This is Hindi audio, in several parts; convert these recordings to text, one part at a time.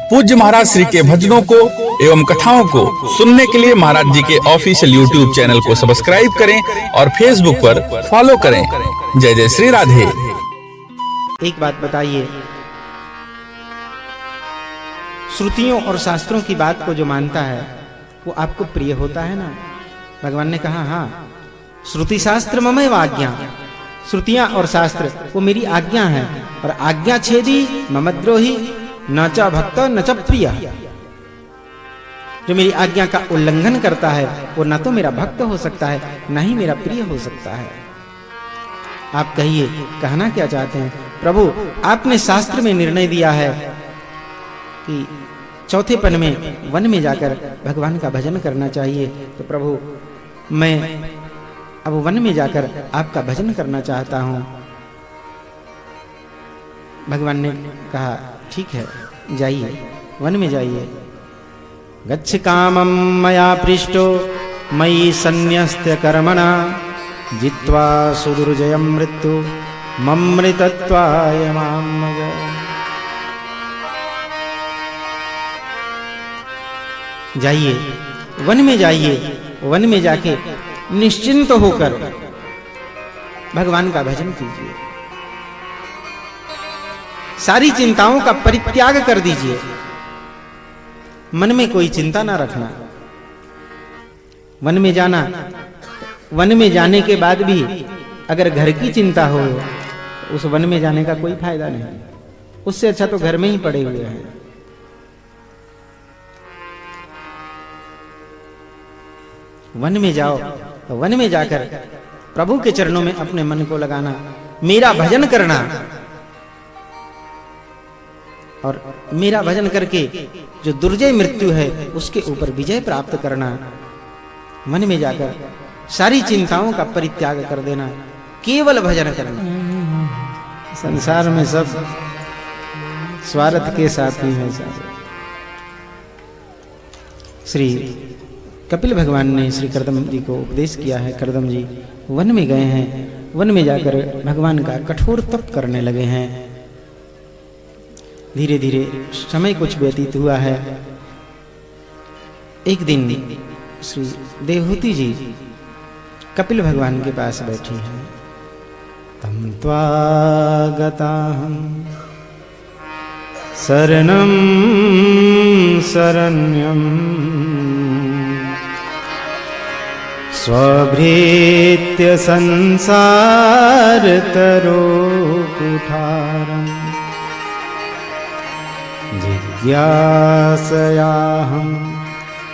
पूज्य महाराज श्री के भजनों को एवं कथाओं को सुनने के लिए महाराज जी के ऑफिशियल यूट्यूब चैनल को सब्सक्राइब करें और फेसबुक पर फॉलो करें। जय जय श्री राधे। एक बात बताइए, श्रुतियों और शास्त्रों की बात को जो मानता है वो आपको प्रिय होता है ना? भगवान ने कहा हाँ, श्रुति शास्त्र ममैव आज्ञा, श्रुतियां और शास्त्र वो मेरी आज्ञा है, और आज्ञा छेदी ममद्रोही न च भक्त न च प्रिय। जो मेरी आज्ञा का उल्लंघन करता है वो न तो मेरा भक्त हो सकता है न ही मेरा प्रिय हो सकता है। आप कहिए, कहना क्या चाहते हैं? प्रभु, आपने शास्त्र में निर्णय दिया है कि चौथेपन में वन में जाकर भगवान का भजन करना चाहिए, तो प्रभु मैं अब वन में जाकर आपका भजन करना चाहता हूं। भगवान ने कहा ठीक है, जाइए, वन में जाइए। गच्छ कामं मया पृष्टो मयि सन्न्यस्य कर्मणा जित्वा सुदुर्जयं मृत्यु ममृतत्वाय मां मज। जाइए, वन में जाइए, वन में जाके निश्चिंत होकर भगवान का भजन कीजिए। सारी चिंताओं का परित्याग कर दीजिए, मन में कोई चिंता ना रखना। वन में जाना, वन में जाने के बाद भी अगर घर की चिंता हो तो उस वन में जाने का कोई फायदा नहीं। उससे अच्छा तो घर में ही पड़े हुए हैं। वन में जाओ, वन में जाकर प्रभु के चरणों में अपने मन को लगाना, मेरा भजन करना, और मेरा भजन करके जो दुर्जय मृत्यु है उसके ऊपर विजय प्राप्त करना। मन में जाकर सारी चिंताओं का परित्याग कर देना, केवल भजन करना। संसार में सब स्वार्थ के साथी हैं सारे। श्री कपिल भगवान ने श्री कर्दम जी को उपदेश किया है। कर्दम जी वन में गए हैं, वन में जाकर भगवान का कठोर तप करने लगे हैं। धीरे धीरे समय कुछ व्यतीत हुआ है। एक दिन श्री देवहूति जी कपिल भगवान के पास बैठी हैं। तम त्वागताहं शरणं शरण्यं स्वभृत्य संसार तरो कुठारम् जिज्ञासयाहं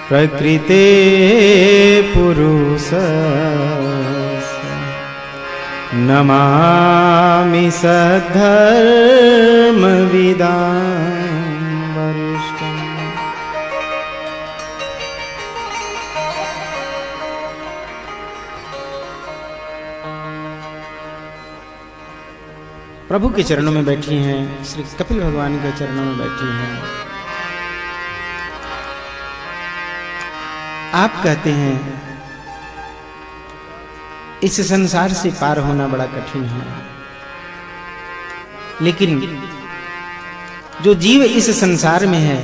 प्रकृते पुरुषस्य नमामि सद्धर्मविदां वरिष्ठम्। प्रभु के चरणों में बैठी हैं, श्री कपिल भगवान के चरणों में बैठी हैं। आप कहते हैं इस संसार से पार होना बड़ा कठिन है, लेकिन जो जीव इस संसार में है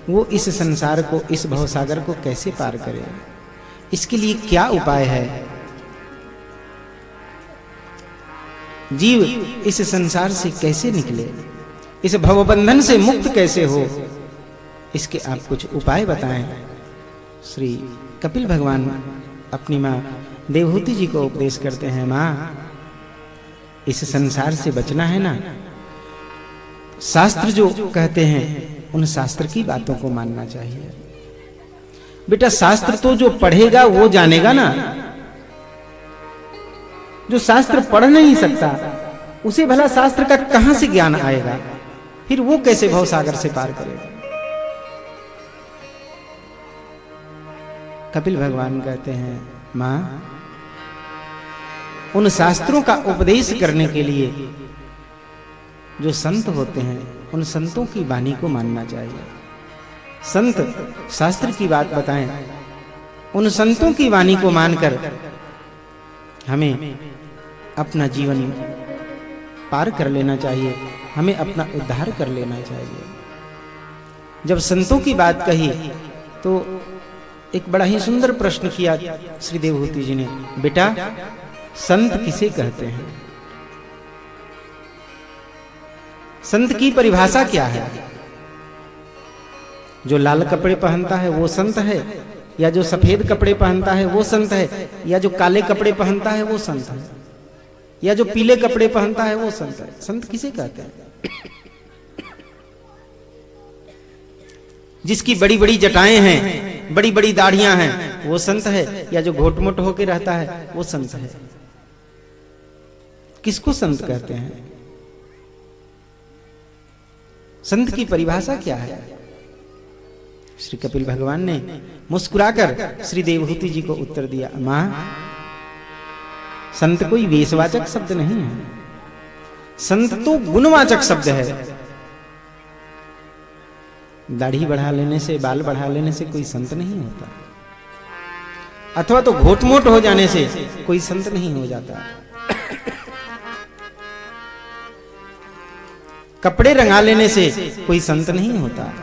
वो इस संसार को, इस भवसागर को कैसे पार करे? इसके लिए क्या उपाय है? जीव इस संसार से कैसे निकले, इस भवबंधन से मुक्त कैसे हो, इसके आप कुछ उपाय बताएं। श्री कपिल भगवान अपनी माँ देवहूति जी को उपदेश करते हैं, माँ इस संसार से बचना है ना, शास्त्र जो कहते हैं उन शास्त्र की बातों को मानना चाहिए। बेटा शास्त्र तो जो पढ़ेगा वो जानेगा ना, जो शास्त्र पढ़ नहीं सकता उसे भला शास्त्र का कहां से ज्ञान आएगा? फिर वो कैसे भवसागर से पार करेगा? कपिल भगवान कहते हैं, मां उन शास्त्रों का उपदेश करने के लिए जो संत होते हैं उन संतों की वाणी को मानना चाहिए। संत शास्त्र की बात बताएं, उन संतों की वाणी को मानकर हमें अपना जीवन पार कर लेना चाहिए, हमें अपना उद्धार कर लेना चाहिए। जब संतों की बात कही तो एक बड़ा ही सुंदर प्रश्न किया श्री देवहूति जी ने, बेटा संत किसे कहते हैं? संत की परिभाषा क्या है? जो लाल कपड़े पहनता है वो संत है, या जो सफेद कपड़े पहनता है वो संत है, या जो काले कपड़े पहनता है वो संत है, या जो पीले कपड़े पहनता है वो संत है? संत किसे कहते हैं? जिसकी बड़ी बड़ी जटाएं हैं, बड़ी बड़ी दाढ़ियां हैं, वो संत है, या जो घोटमोट होकर रहता है वो संत है? किसको संत कहते हैं? संत की परिभाषा क्या है? श्री कपिल भगवान ने मुस्कुराकर श्री देवहूति जी को उत्तर दिया, मां, संत कोई वेशवाचक शब्द नहीं है, संत तो गुणवाचक शब्द है। दाढ़ी बढ़ा लेने से, बाल बढ़ा लेने से कोई संत नहीं होता, अथवा तो घोटमोट हो जाने से कोई संत नहीं हो जाता। कपड़े रंगा लेने से कोई संत नहीं होता।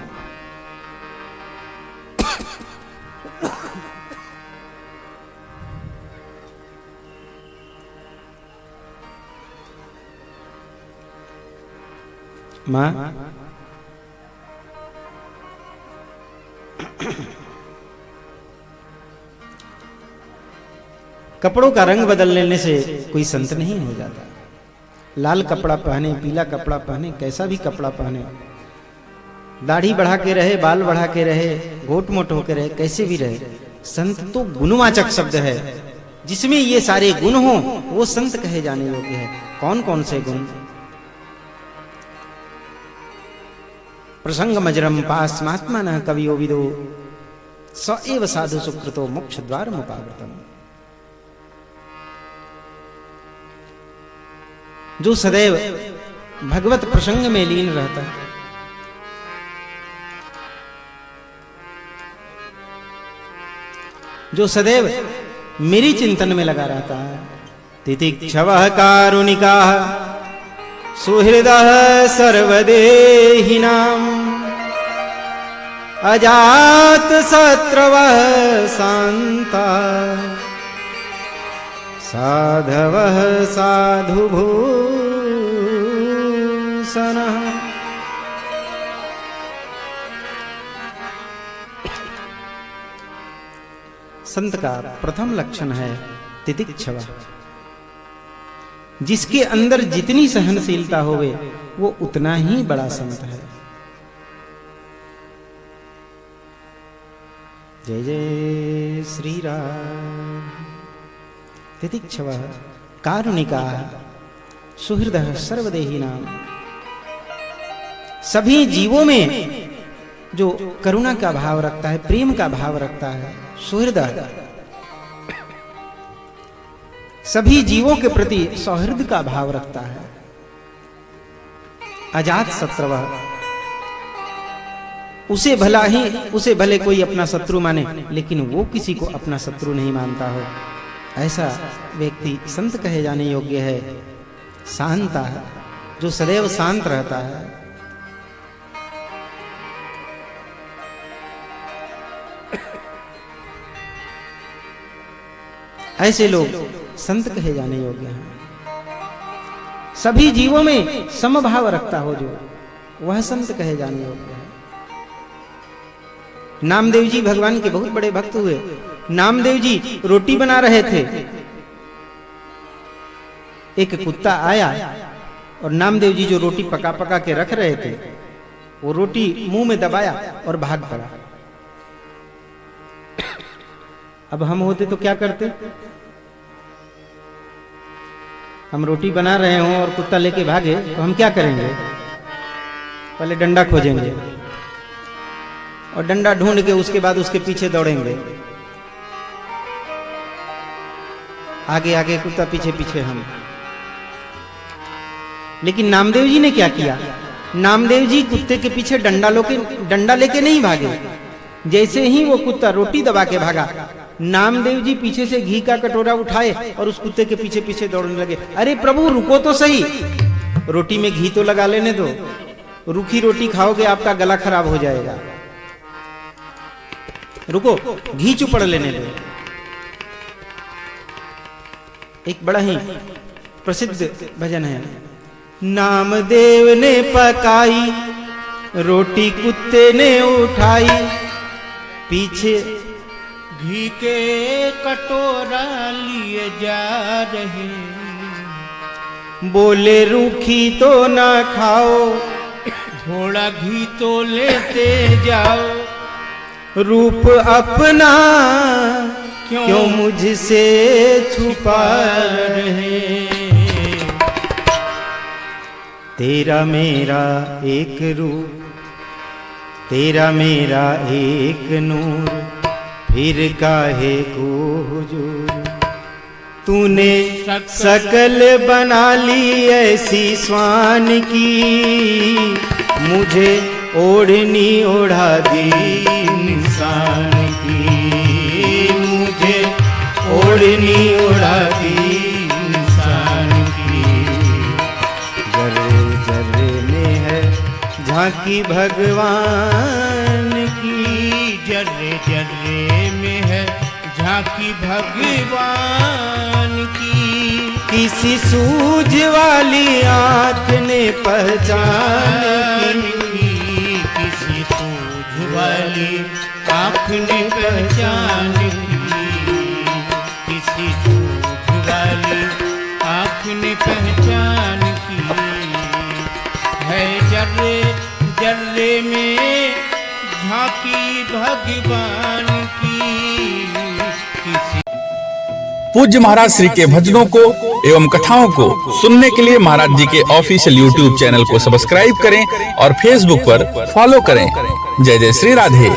मां, कपड़ों का रंग बदल लेने से कोई संत नहीं हो जाता। लाल कपड़ा पहने, पीला कपड़ा पहने, कैसा भी कपड़ा पहने, दाढ़ी बढ़ा के रहे, बाल बढ़ा के रहे, घोट मोट होके रहे, कैसे भी रहे, संत तो गुणवाचक शब्द है। जिसमें ये सारे गुण हो वो संत कहे जाने योग्य है। कौन कौन से गुण? प्रसंग मजरम पास्मात्मा न कवियो विदो स एव साधु सुकृतो मोक्ष द्वार मुपावृतम। जो सदैव भगवत प्रसंग में लीन रहता है, जो सदैव मेरी चिंतन में लगा रहता है, तितिक्षवः कारुणिकाः सुहृदः सर्वदेहिनाम् अजात शत्रवः शान्ता साधवः साधुभूषणः। संत का प्रथम लक्षण है तितिक्षवा। जिसके अंदर जितनी सहनशीलता होवे वो उतना ही बड़ा संत है। जय जय श्री राम। तितिक्षवा कारुणिका सुहृदः सर्वदेहिनां। सभी जीवों में जो करुणा का भाव रखता है, प्रेम का भाव रखता है, सुहृदः सभी जीवों के प्रति सौहृद का भाव रखता है। अजात शत्रवः उसे भले कोई अपना शत्रु माने, लेकिन वो किसी को अपना शत्रु नहीं मानता हो, ऐसा व्यक्ति संत कहे जाने योग्य है। शांता जो सदैव शांत रहता है। ऐसे लोग संत कहे जाने योग्य हैं। सभी जीवों में समभाव रखता हो जो, वह संत कहे जाने योग्य है। नामदेव जी भगवान के बहुत बड़े भक्त हुए। नामदेव जी रोटी बना रहे थे, एक कुत्ता आया और नामदेव जी जो रोटी पका पका के रख रहे थे, वो रोटी मुंह में दबाया और भाग पड़ा। अब हम होते तो क्या करते? हम रोटी बना रहे हों और कुत्ता लेके भागे तो हम क्या करेंगे? पहले डंडा खोजेंगे और डंडा ढूंढ के उसके बाद उसके पीछे दौड़ेंगे। आगे आगे कुत्ता, पीछे पीछे हम। लेकिन नामदेव जी ने क्या किया? नामदेव जी कुत्ते के पीछे डंडा लेके नहीं भागे। जैसे ही वो कुत्ता रोटी दबा के भागा, नामदेव जी पीछे से घी का कटोरा उठाए और उस कुत्ते के पीछे पीछे दौड़ने लगे। अरे प्रभु रुको तो सही, रोटी में घी तो लगा लेने दो। रूखी रोटी खाओगे आपका गला खराब हो जाएगा। रुको, घी चुपड़ लेने दो। एक बड़ा ही प्रसिद्ध भजन है। नामदेव ने पकाई रोटी कुत्ते ने उठाई, पीछे घी के कटोरा लिए जा रहे, बोले रूखी तो ना खाओ, थोड़ा घी तो लेते जाओ, रूप अपना क्यों मुझसे छुपा रहे। तेरा मेरा एक रूप, तेरा मेरा एक नूर, फिर काहे को हुजूर। तूने शकल बना ली ऐसी स्वान की, मुझे ओढ़नी ओढ़ा दी इंसान की, मुझे ओढ़नी ओढ़ा दी इंसान की। जर्रे जर्रे में है झांकी भगवान की, जर्रे जर्रे में है झांकी भगवान की। किसी सूझ वाली आँख ने पहचान की, किसी सूझ वाली आँख ने पहचान की, किसी सूझ वाली आँख ने पहचान की। है जर्रे जर्रे में झांकी भगवान की। पूज्य महाराज श्री के भजनों को एवं कथाओं को सुनने के लिए महाराज जी के ऑफिशियल यूट्यूब चैनल को सब्सक्राइब करें और फेसबुक पर फॉलो करें। जय जय श्री राधे।